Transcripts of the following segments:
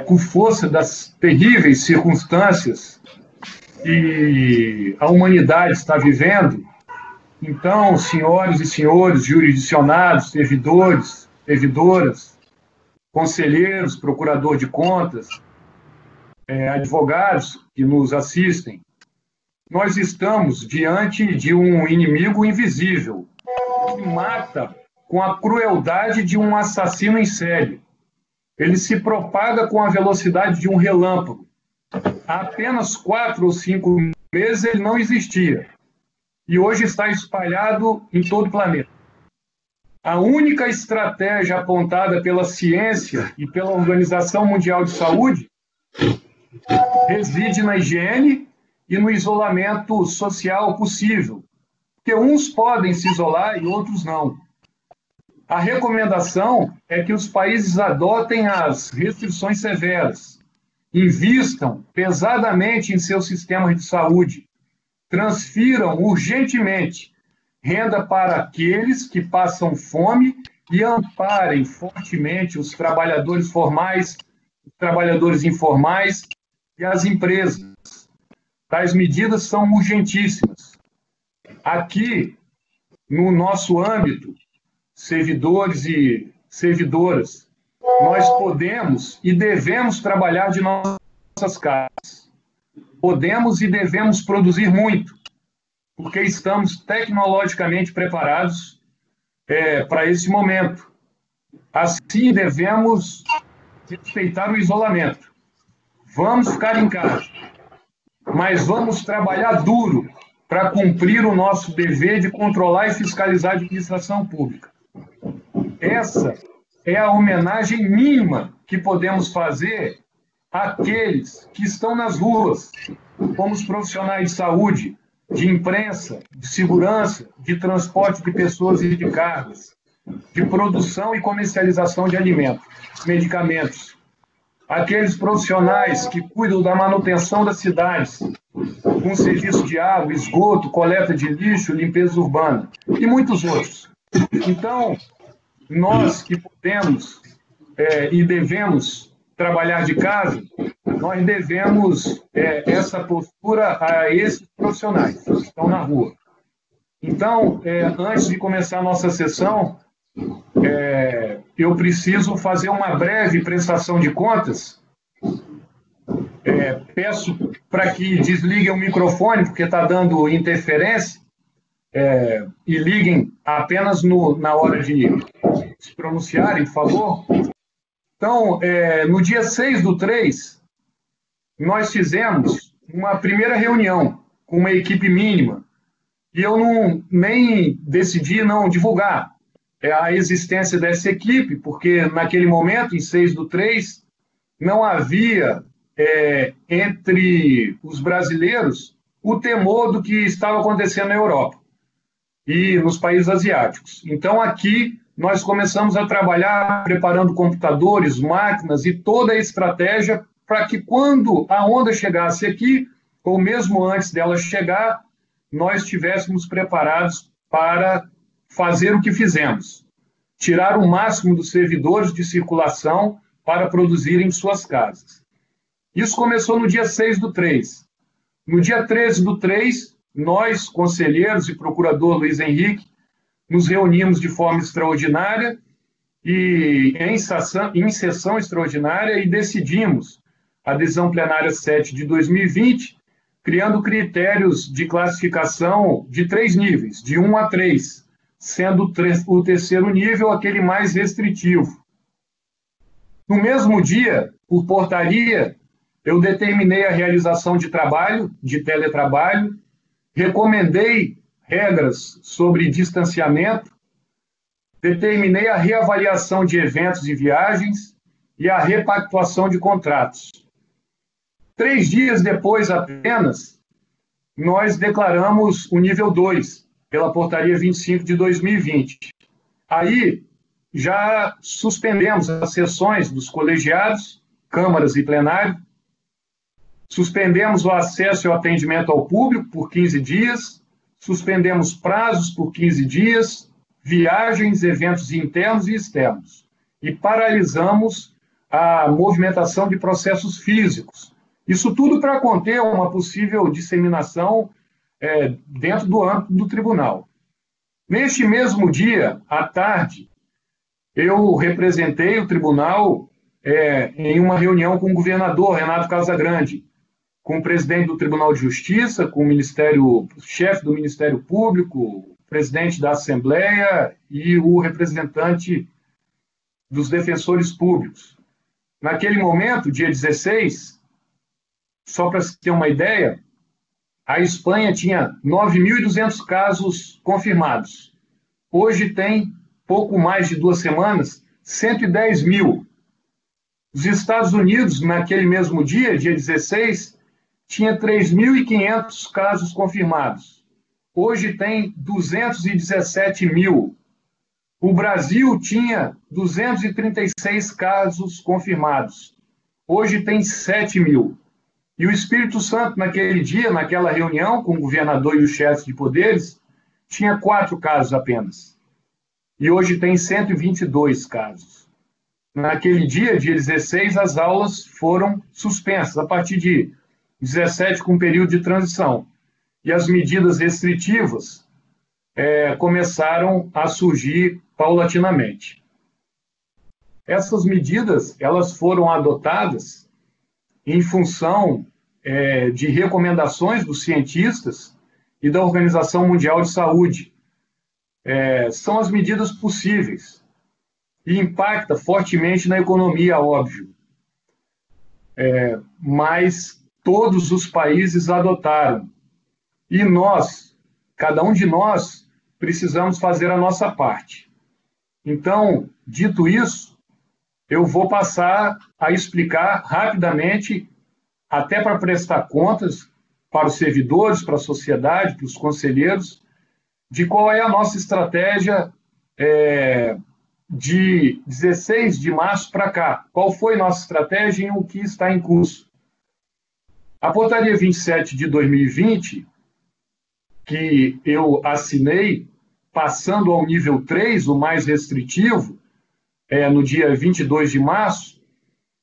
por força das terríveis circunstâncias que a humanidade está vivendo, então, senhoras e senhores jurisdicionados, servidores, servidoras, conselheiros, procurador de contas, advogados que nos assistem, nós estamos diante de um inimigo invisível que mata com a crueldade de um assassino em série. Ele se propaga com a velocidade de um relâmpago. Há apenas 4 ou 5 meses ele não existia. E hoje está espalhado em todo o planeta. A única estratégia apontada pela ciência e pela Organização Mundial de Saúde reside na higiene e no isolamento social possível, porque uns podem se isolar e outros não. A recomendação é que os países adotem as restrições severas, invistam pesadamente em seu sistema de saúde, transfiram urgentemente renda para aqueles que passam fome e amparem fortemente os trabalhadores formais, os trabalhadores informais e as empresas. Tais medidas são urgentíssimas. Aqui, no nosso âmbito, servidores e servidoras, nós podemos e devemos trabalhar de nossas casas. Podemos e devemos produzir muito, porque estamos tecnologicamente preparados para esse momento. Assim, devemos respeitar o isolamento. Vamos ficar em casa, mas vamos trabalhar duro para cumprir o nosso dever de controlar e fiscalizar a administração pública. Essa é a homenagem mínima que podemos fazer àqueles que estão nas ruas, como os profissionais de saúde, de imprensa, de segurança, de transporte de pessoas e de cargas, de produção e comercialização de alimentos, medicamentos. Aqueles profissionais que cuidam da manutenção das cidades, com serviço de água, esgoto, coleta de lixo, limpeza urbana, e muitos outros. Então, nós que podemos e devemos trabalhar de casa, nós devemos essa postura a esses profissionais que estão na rua. Então, antes de começar a nossa sessão, eu preciso fazer uma breve prestação de contas. Peço para que desliguem o microfone, porque está dando interferência, e liguem apenas na hora de se pronunciarem, por favor. Então, no dia 6/3, nós fizemos uma primeira reunião com uma equipe mínima, e eu nem decidi não divulgar a existência dessa equipe, porque naquele momento, em 6/3, não havia entre os brasileiros o temor do que estava acontecendo na Europa e nos países asiáticos. Então, aqui, nós começamos a trabalhar preparando computadores, máquinas e toda a estratégia para que, quando a onda chegasse aqui, ou mesmo antes dela chegar, nós estivéssemos preparados para fazer o que fizemos, tirar o máximo dos servidores de circulação para produzirem em suas casas. Isso começou no dia 6/3. No dia 13/3, nós, conselheiros e procurador Luiz Henrique, nos reunimos de forma extraordinária e em sessão extraordinária e decidimos a decisão plenária 7 de 2020, criando critérios de classificação de 3 níveis, de 1 a 3, sendo o terceiro nível aquele mais restritivo. No mesmo dia, por portaria, eu determinei a realização de teletrabalho, recomendei regras sobre distanciamento, determinei a reavaliação de eventos e viagens e a repactuação de contratos. 3 dias depois apenas, nós declaramos o nível 2, pela portaria 25 de 2020. Aí, já suspendemos as sessões dos colegiados, câmaras e plenário, suspendemos o acesso e o atendimento ao público por 15 dias, suspendemos prazos por 15 dias, viagens, eventos internos e externos, e paralisamos a movimentação de processos físicos. Isso tudo para conter uma possível disseminação dentro do âmbito do tribunal. Neste mesmo dia, à tarde, eu representei o tribunal em uma reunião com o governador Renato Casagrande, com o presidente do Tribunal de Justiça, com o chefe do Ministério Público, o presidente da Assembleia e o representante dos defensores públicos. Naquele momento, dia 16, só para se ter uma ideia, a Espanha tinha 9.200 casos confirmados. Hoje tem, pouco mais de 2 semanas, 110 mil. Os Estados Unidos, naquele mesmo dia, dia 16, tinha 3.500 casos confirmados. Hoje tem 217 mil. O Brasil tinha 236 casos confirmados. Hoje tem 7 mil. E o Espírito Santo, naquele dia, naquela reunião com o governador e os chefes de poderes, tinha 4 casos apenas. E hoje tem 122 casos. Naquele dia, dia 16, as aulas foram suspensas, a partir de 17, com período de transição. E as medidas restritivas começaram a surgir paulatinamente. Essas medidas, elas foram adotadas em função de recomendações dos cientistas e da Organização Mundial de Saúde. São as medidas possíveis e impacta fortemente na economia, óbvio. Mas todos os países adotaram. E nós, cada um de nós, precisamos fazer a nossa parte. Então, dito isso, eu vou passar a explicar rapidamente, até para prestar contas para os servidores, para a sociedade, para os conselheiros, de qual é a nossa estratégia de 16 de março para cá. Qual foi nossa estratégia e o que está em curso. A Portaria 27 de 2020, que eu assinei, passando ao nível 3, o mais restritivo, no dia 22 de março,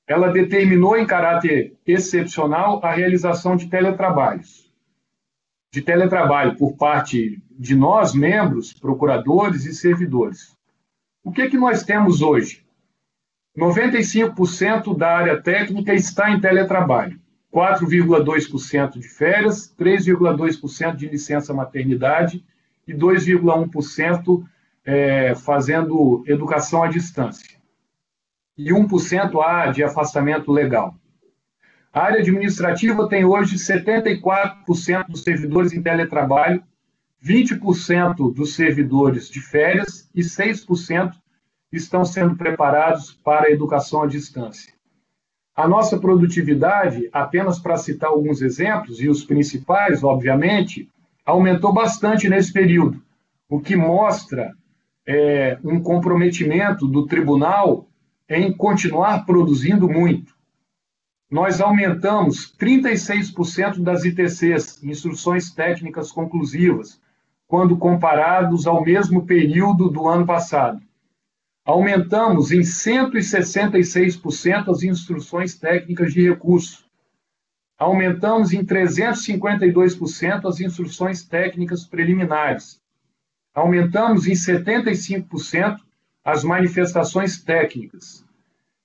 ela determinou em caráter excepcional a realização de teletrabalhos. De teletrabalho por parte de nós, membros, procuradores e servidores. O que nós temos hoje? 95% da área técnica está em teletrabalho. 4,2% de férias, 3,2% de licença maternidade e 2,1% fazendo educação à distância. E 1% de afastamento legal. A área administrativa tem hoje 74% dos servidores em teletrabalho, 20% dos servidores de férias e 6% estão sendo preparados para a educação à distância. A nossa produtividade, apenas para citar alguns exemplos, e os principais, obviamente, aumentou bastante nesse período, o que mostra um comprometimento do tribunal em continuar produzindo muito. Nós aumentamos 36% das ITCs, Instruções Técnicas Conclusivas, quando comparados ao mesmo período do ano passado. Aumentamos em 166% as instruções técnicas de recurso. Aumentamos em 352% as instruções técnicas preliminares. Aumentamos em 75% as manifestações técnicas.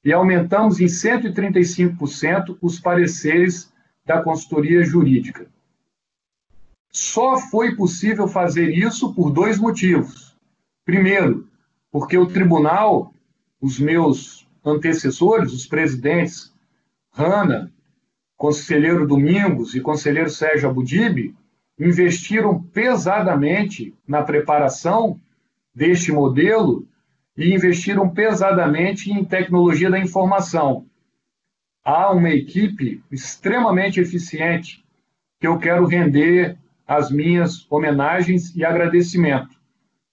E aumentamos em 135% os pareceres da consultoria jurídica. Só foi possível fazer isso por 2 motivos. Primeiro, porque o tribunal, os meus antecessores, os presidentes Hanna, conselheiro Domingos e conselheiro Sérgio Abudib, investiram pesadamente na preparação deste modelo e investiram pesadamente em tecnologia da informação. Há uma equipe extremamente eficiente que eu quero render as minhas homenagens e agradecimento.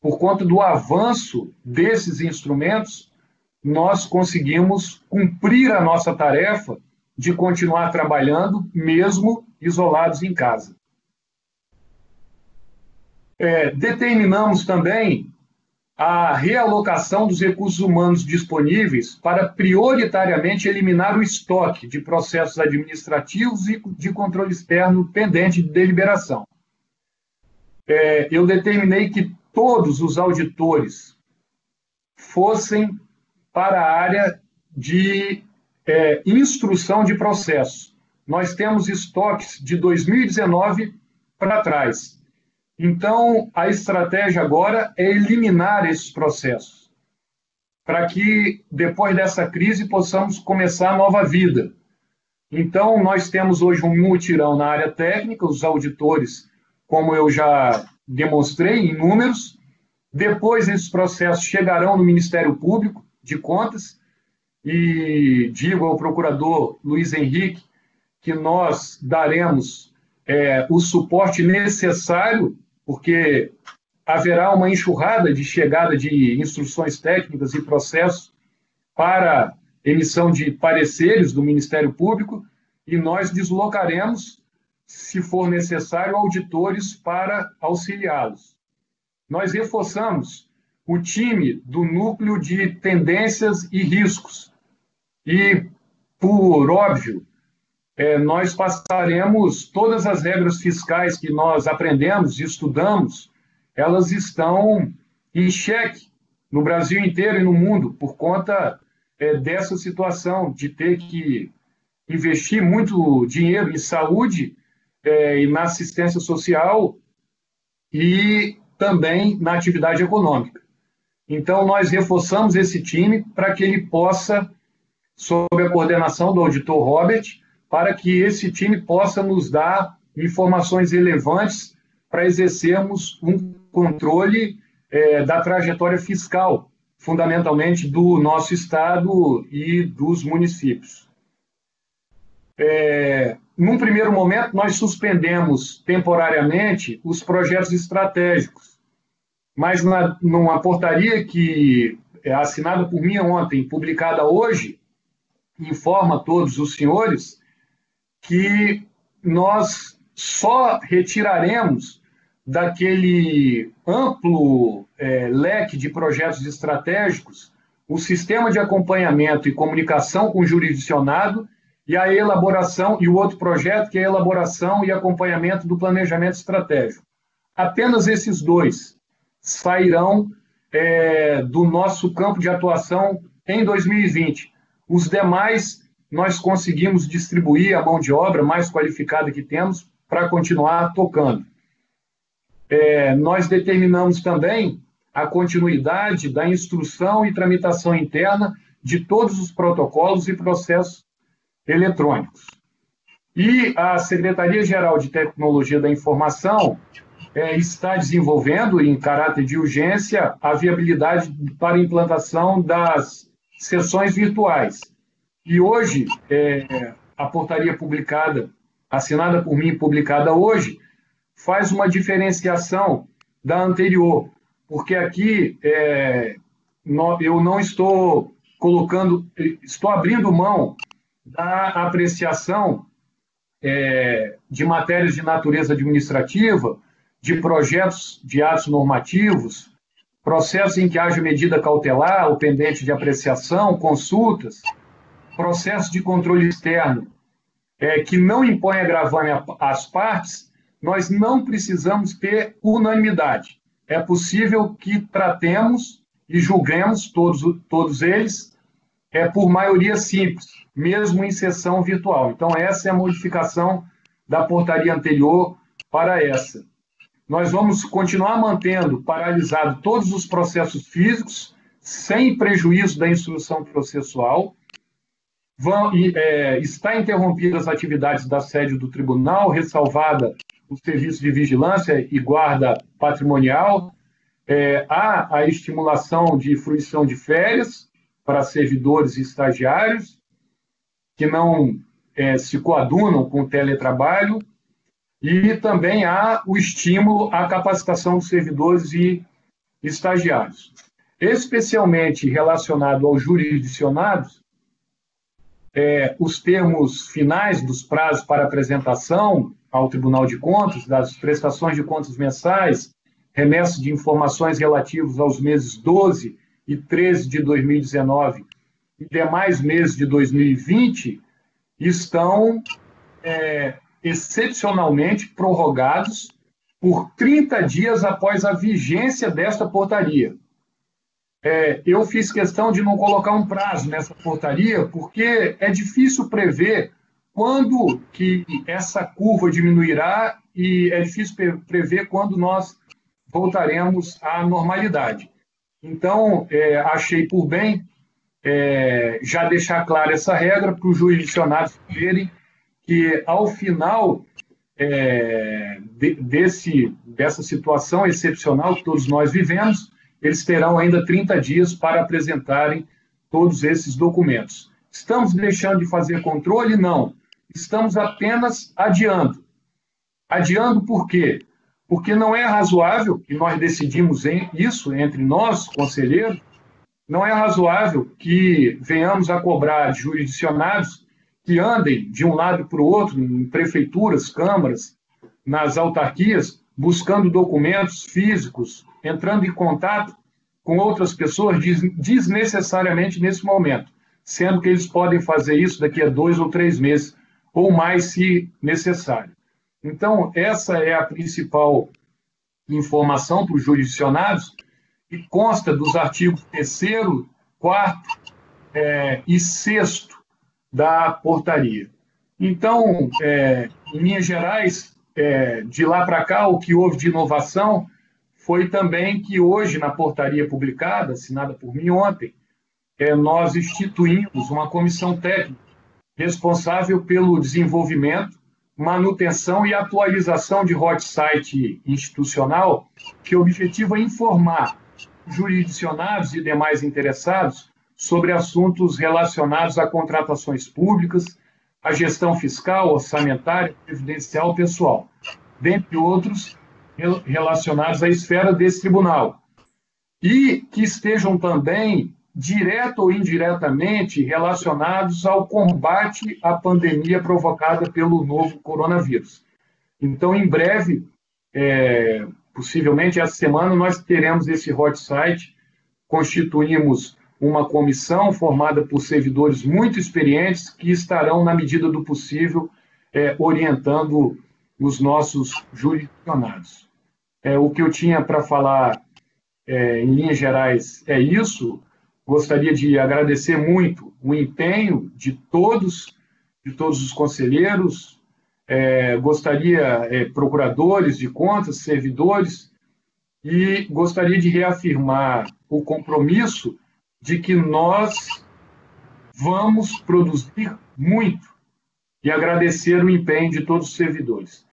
Por conta do avanço desses instrumentos, nós conseguimos cumprir a nossa tarefa de continuar trabalhando, mesmo isolados em casa. Determinamos também a realocação dos recursos humanos disponíveis para prioritariamente eliminar o estoque de processos administrativos e de controle externo pendente de deliberação. Eu determinei que todos os auditores fossem para a área de instrução de processos. Nós temos estoques de 2019 para trás. Então, a estratégia agora é eliminar esses processos, para que, depois dessa crise, possamos começar a nova vida. Então, nós temos hoje um mutirão na área técnica, os auditores, como eu já demonstrei em números. Depois, esses processos chegarão no Ministério Público de Contas, e digo ao procurador Luiz Henrique que nós daremos o suporte necessário, porque haverá uma enxurrada de chegada de instruções técnicas e processos para emissão de pareceres do Ministério Público, e nós deslocaremos, se for necessário, auditores para auxiliá-los. Nós reforçamos o time do núcleo de tendências e riscos. E, por óbvio, nós passaremos todas as regras fiscais que nós aprendemos e estudamos, elas estão em xeque no Brasil inteiro e no mundo, por conta dessa situação de ter que investir muito dinheiro em saúde e na assistência social e também na atividade econômica. Então, nós reforçamos esse time para que ele possa, sob a coordenação do auditor Robert, para que esse time possa nos dar informações relevantes para exercermos um controle da trajetória fiscal, fundamentalmente do nosso Estado e dos municípios. Num primeiro momento, nós suspendemos temporariamente os projetos estratégicos, mas numa portaria que é assinada por mim ontem, publicada hoje, informa a todos os senhores que nós só retiraremos daquele amplo leque de projetos estratégicos o sistema de acompanhamento e comunicação com o jurisdicionado e a elaboração, e o outro projeto que é a elaboração e acompanhamento do planejamento estratégico. Apenas esses dois sairão do nosso campo de atuação em 2020. Os demais, nós conseguimos distribuir a mão de obra mais qualificada que temos para continuar tocando. Nós determinamos também a continuidade da instrução e tramitação interna de todos os protocolos e processos eletrônicos. E a Secretaria-Geral de Tecnologia da Informação está desenvolvendo, em caráter de urgência, a viabilidade para a implantação das sessões virtuais. E hoje, a portaria publicada, assinada por mim, publicada hoje, faz uma diferenciação da anterior, porque aqui eu não estou colocando, estou abrindo mão da apreciação de matérias de natureza administrativa, de projetos de atos normativos, processos em que haja medida cautelar ou pendente de apreciação, consultas, processos de controle externo que não impõe agravame às partes. Nós não precisamos ter unanimidade. É possível que tratemos e julguemos todos eles por maioria simples, mesmo em sessão virtual. Então, essa é a modificação da portaria anterior para essa. Nós vamos continuar mantendo paralisado todos os processos físicos, sem prejuízo da instrução processual. Está interrompidas as atividades da sede do tribunal, ressalvada o serviço de vigilância e guarda patrimonial. Há a estimulação de fruição de férias para servidores e estagiários que não se coadunam com o teletrabalho, e também há o estímulo à capacitação dos servidores e estagiários. Especialmente relacionado aos jurisdicionados, os termos finais dos prazos para apresentação ao Tribunal de Contas, das prestações de contas mensais remessa de informações relativas aos meses 12 e 13 de 2019 e demais meses de 2020 estão excepcionalmente prorrogados por 30 dias após a vigência desta portaria. Eu fiz questão de não colocar um prazo nessa portaria, porque é difícil prever quando que essa curva diminuirá e é difícil prever quando nós voltaremos à normalidade. Então, achei por bem já deixar clara essa regra para os jurisdicionados verem que, ao final dessa situação excepcional que todos nós vivemos, eles terão ainda 30 dias para apresentarem todos esses documentos. Estamos deixando de fazer controle? Não. Estamos apenas adiando. Adiando por quê? Porque não é razoável, e nós decidimos isso entre nós, conselheiros, não é razoável que venhamos a cobrar de jurisdicionados que andem de um lado para o outro, em prefeituras, câmaras, nas autarquias, buscando documentos físicos, entrando em contato com outras pessoas desnecessariamente nesse momento, sendo que eles podem fazer isso daqui a 2 ou 3 meses, ou mais, se necessário. Então, essa é a principal informação para os jurisdicionados, e consta dos artigos 3º, 4º e 6º da portaria. Então, em linhas gerais, de lá para cá, o que houve de inovação foi também que hoje, na portaria publicada, assinada por mim ontem, nós instituímos uma comissão técnica responsável pelo desenvolvimento, manutenção e atualização de hot site institucional, que objetiva informar jurisdicionados e demais interessados sobre assuntos relacionados a contratações públicas, a gestão fiscal, orçamentária, previdencial, pessoal, dentre outros relacionados à esfera desse tribunal, e que estejam também, direto ou indiretamente, relacionados ao combate à pandemia provocada pelo novo coronavírus. Então, em breve, possivelmente essa semana, nós teremos esse hot site, constituímos uma comissão formada por servidores muito experientes que estarão, na medida do possível, orientando os nossos jurisdicionados. O que eu tinha para falar, em linhas gerais, é isso. Gostaria de agradecer muito o empenho de todos os conselheiros, procuradores de contas, servidores, e gostaria de reafirmar o compromisso de que nós vamos produzir muito e agradecer o empenho de todos os servidores.